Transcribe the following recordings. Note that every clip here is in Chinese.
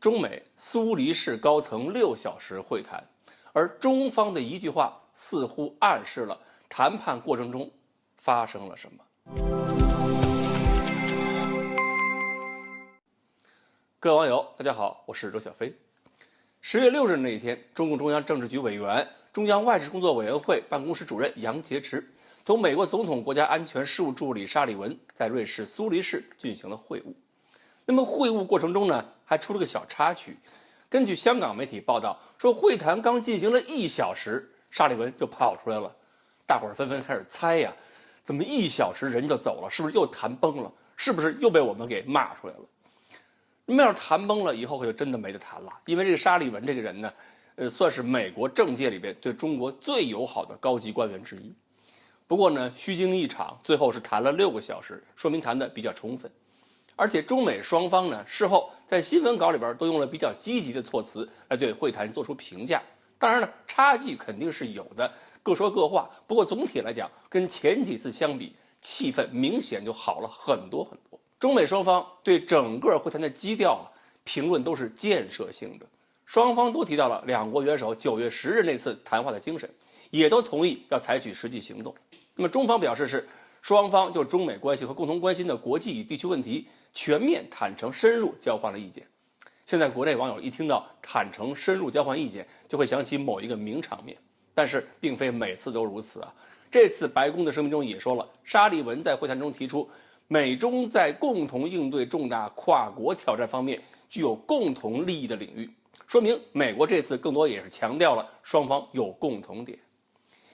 中美苏黎世高层6小时会谈，而中方的一句话似乎暗示了谈判过程中发生了什么。各位网友，大家好，我是周小飞。10月6日那一天，中共中央政治局委员、中央外事工作委员会办公室主任杨洁篪同美国总统国家安全事务助理沙利文在瑞士苏黎世进行了会晤。那么会晤过程中呢，还出了个小插曲。根据香港媒体报道说，会谈刚进行了1小时，沙利文就跑出来了。大伙儿纷纷开始猜呀，怎么1小时人就走了？是不是又谈崩了？是不是又被我们给骂出来了？那么要是谈崩了以后，可就真的没得谈了。因为这个沙利文这个人呢，算是美国政界里边对中国最友好的高级官员之一。不过呢，虚惊一场，最后是谈了6个小时，说明谈的比较充分。而且中美双方呢，事后在新闻稿里边都用了比较积极的措辞来对会谈做出评价。当然呢，差距肯定是有的，各说各话。不过总体来讲，跟前几次相比，气氛明显就好了很多很多。中美双方对整个会谈的基调评论都是建设性的，双方都提到了两国元首9月10日那次谈话的精神，也都同意要采取实际行动。那么中方表示是，双方就中美关系和共同关心的国际与地区问题全面坦诚深入交换了意见。现在国内网友一听到坦诚深入交换意见，就会想起某一个名场面，但是并非每次都如此啊。这次白宫的声明中也说了，沙利文在会谈中提出，美中在共同应对重大跨国挑战方面具有共同利益的领域，说明美国这次更多也是强调了双方有共同点。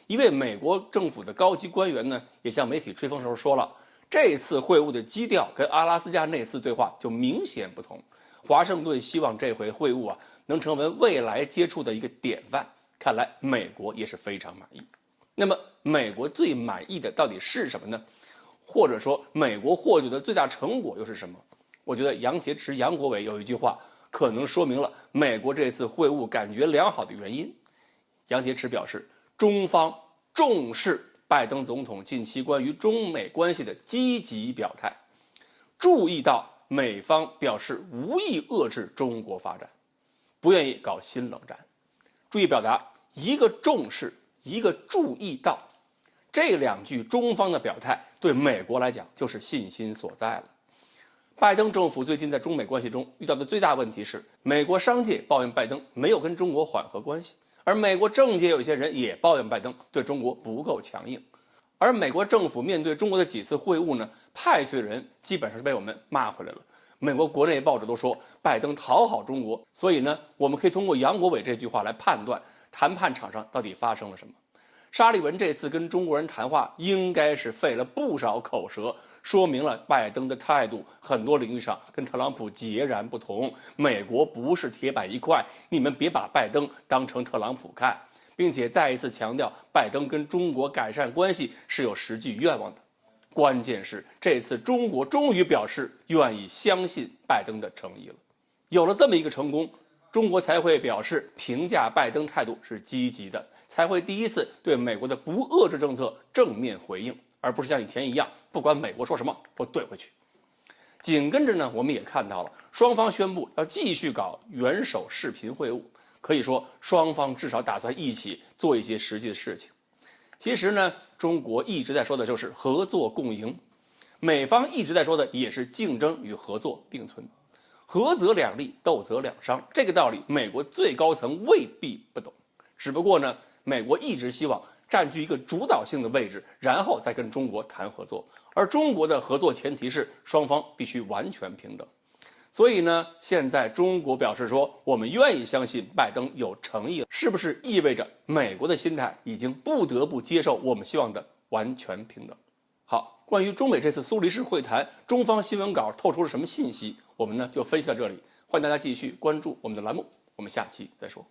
一位美国政府的高级官员呢，也向媒体吹风时候说了，这次会晤的基调跟阿拉斯加那次对话就明显不同。华盛顿希望这回会晤能成为未来接触的一个典范，看来美国也是非常满意。那么美国最满意的到底是什么呢？或者说美国获取的最大成果又是什么？我觉得杨洁篪杨国伟有一句话可能说明了美国这次会晤感觉良好的原因。杨洁篪表示，中方重视拜登总统近期关于中美关系的积极表态，注意到美方表示无意遏制中国发展，不愿意搞新冷战。注意表达，一个重视，一个注意到，这2句中方的表态对美国来讲就是信心所在了。拜登政府最近在中美关系中遇到的最大问题是，美国商界抱怨拜登没有跟中国缓和关系，而美国政界有些人也抱怨拜登对中国不够强硬。而美国政府面对中国的几次会晤呢，派去的人基本上是被我们骂回来了。美国国内报纸都说拜登讨好中国，所以呢，我们可以通过杨国伟这句话来判断谈判场上到底发生了什么。沙利文这次跟中国人谈话应该是费了不少口舌，说明了拜登的态度很多领域上跟特朗普截然不同。美国不是铁板一块，你们别把拜登当成特朗普看，并且再一次强调拜登跟中国改善关系是有实际愿望的。关键是这次中国终于表示愿意相信拜登的诚意了。有了这么一个成功，中国才会表示评价拜登态度是积极的，才会第一次对美国的不遏制政策正面回应，而不是像以前一样不管美国说什么都怼回去。紧跟着呢，我们也看到了双方宣布要继续搞元首视频会晤，可以说双方至少打算一起做一些实际的事情。其实呢，中国一直在说的就是合作共赢，美方一直在说的也是竞争与合作并存，合则两利，斗则两伤。这个道理美国最高层未必不懂，只不过呢，美国一直希望占据一个主导性的位置，然后再跟中国谈合作，而中国的合作前提是双方必须完全平等。所以呢，现在中国表示说我们愿意相信拜登有诚意，是不是意味着美国的心态已经不得不接受我们希望的完全平等？好，关于中美这次苏黎世会谈，中方新闻稿透出了什么信息，我们呢就分析到这里。欢迎大家继续关注我们的栏目，我们下期再说。